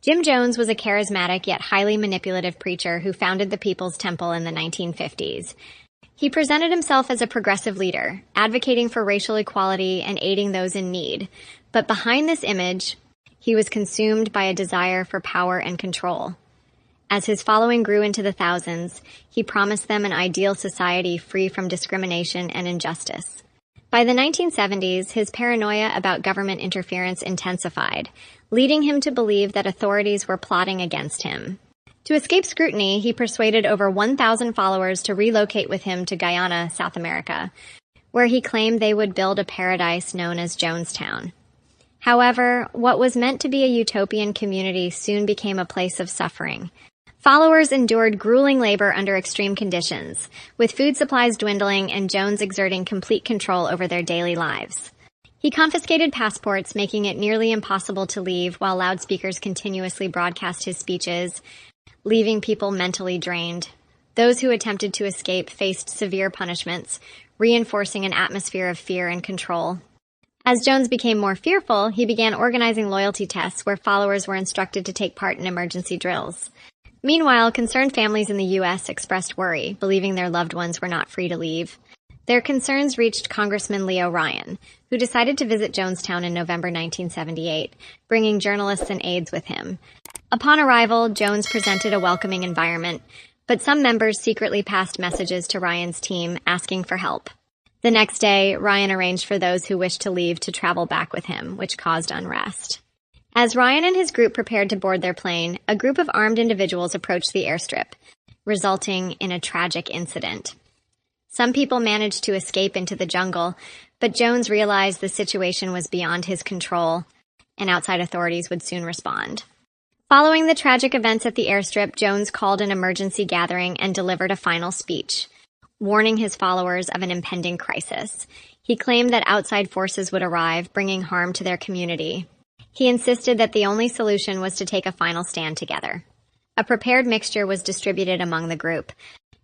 Jim Jones was a charismatic yet highly manipulative preacher who founded the People's Temple in the 1950s. He presented himself as a progressive leader, advocating for racial equality and aiding those in need. But behind this image, he was consumed by a desire for power and control. As his following grew into the thousands, he promised them an ideal society free from discrimination and injustice. By the 1970s, his paranoia about government interference intensified, leading him to believe that authorities were plotting against him. To escape scrutiny, he persuaded over 1,000 followers to relocate with him to Guyana, South America, where he claimed they would build a paradise known as Jonestown. However, what was meant to be a utopian community soon became a place of suffering. Followers endured grueling labor under extreme conditions, with food supplies dwindling and Jones exerting complete control over their daily lives. He confiscated passports, making it nearly impossible to leave while loudspeakers continuously broadcast his speeches, leaving people mentally drained. Those who attempted to escape faced severe punishments, reinforcing an atmosphere of fear and control. As Jones became more fearful, he began organizing loyalty tests where followers were instructed to take part in emergency drills. Meanwhile, concerned families in the U.S. expressed worry, believing their loved ones were not free to leave. Their concerns reached Congressman Leo Ryan, who decided to visit Jonestown in November 1978, bringing journalists and aides with him. Upon arrival, Jones presented a welcoming environment, but some members secretly passed messages to Ryan's team asking for help. The next day, Ryan arranged for those who wished to leave to travel back with him, which caused unrest. As Ryan and his group prepared to board their plane, a group of armed individuals approached the airstrip, resulting in a tragic incident. Some people managed to escape into the jungle, but Jones realized the situation was beyond his control, and outside authorities would soon respond. Following the tragic events at the airstrip, Jones called an emergency gathering and delivered a final speech, warning his followers of an impending crisis. He claimed that outside forces would arrive, bringing harm to their community. He insisted that the only solution was to take a final stand together. A prepared mixture was distributed among the group,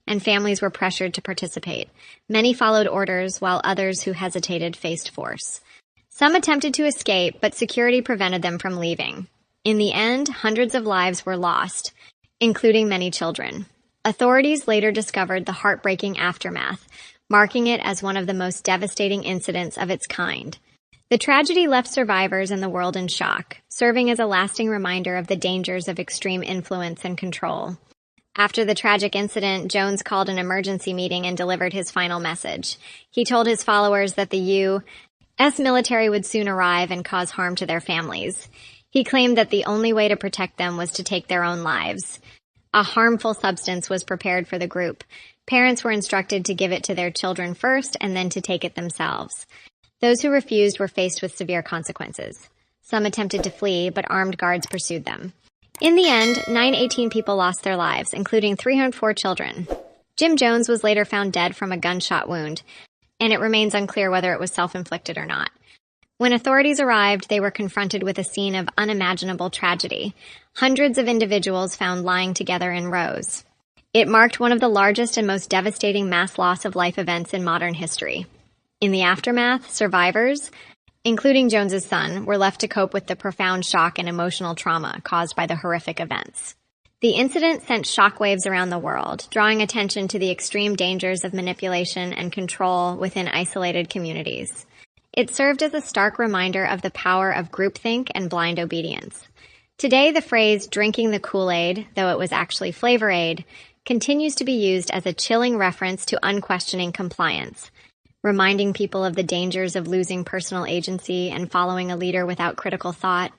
and families were pressured to participate. Many followed orders, while others who hesitated faced force. Some attempted to escape, but security prevented them from leaving. In the end, hundreds of lives were lost, including many children. Authorities later discovered the heartbreaking aftermath, marking it as one of the most devastating incidents of its kind. The tragedy left survivors and the world in shock, serving as a lasting reminder of the dangers of extreme influence and control. After the tragic incident, Jones called an emergency meeting and delivered his final message. He told his followers that the U.S. military would soon arrive and cause harm to their families. He claimed that the only way to protect them was to take their own lives. A harmful substance was prepared for the group. Parents were instructed to give it to their children first and then to take it themselves. Those who refused were faced with severe consequences. Some attempted to flee, but armed guards pursued them. In the end, 918 people lost their lives, including 304 children. Jim Jones was later found dead from a gunshot wound, and it remains unclear whether it was self-inflicted or not. When authorities arrived, they were confronted with a scene of unimaginable tragedy. Hundreds of individuals found lying together in rows. It marked one of the largest and most devastating mass loss of life events in modern history. In the aftermath, survivors, including Jones's son, were left to cope with the profound shock and emotional trauma caused by the horrific events. The incident sent shockwaves around the world, drawing attention to the extreme dangers of manipulation and control within isolated communities. It served as a stark reminder of the power of groupthink and blind obedience. Today, the phrase "drinking the Kool-Aid," though it was actually Flavor Aid, continues to be used as a chilling reference to unquestioning compliance, reminding people of the dangers of losing personal agency and following a leader without critical thought.